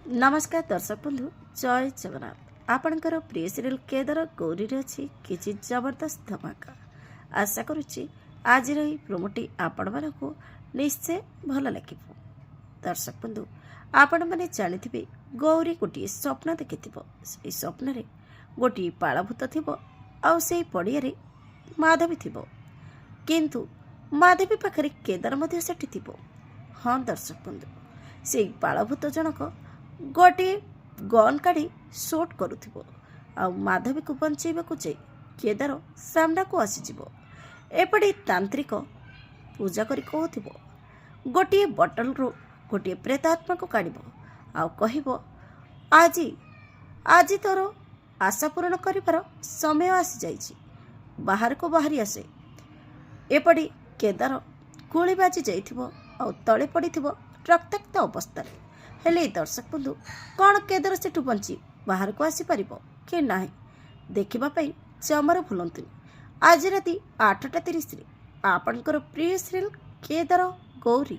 नमस्कार दर्शक बंधु जय जगन्नाथ आपणकर प्रिय सीरियल केदार गौरी अच्छी किसी जबरदस्त धमाका आशा करुच्ची आज प्रोमोटी आपण मानक निश्चय भल लगे। दर्शक बंधु आपण मैंने जानी गौरी गोटे स्वप्न देखि से स्वप्न गोटे पालभूत थी आई पड़िया माधवी थी किंतु माधवी पाखे केदार से हाँ दर्शक बंधु से पालभूत जनक गोटे गन काढ़ी शूट करुथिबो आ माधवी को बंचेबाकू जाई केदार सामना को आसीजिब। एपटे तांत्रिक पूजा करी कहथिबो गोटे बटल रो गोटे प्रेतात्मा को काढ़िबो आ कहिबो आजी आजी तोर आशा पूर्ण करिवार समय आसी जाइछि बाहर को बाहरी आसे। एपटे केदार गुली बाजी जाइथिबो आ तळे पड़िथिबो रक्ताक्त अवस्था हेले दर्शक बंधु कौन केदार सेठू बंची बाहर को आसीपर कि ना देखापी जमार भूलतुनि आज राति 8:30 आपणकर प्रिय सीरियल केदार गौरी।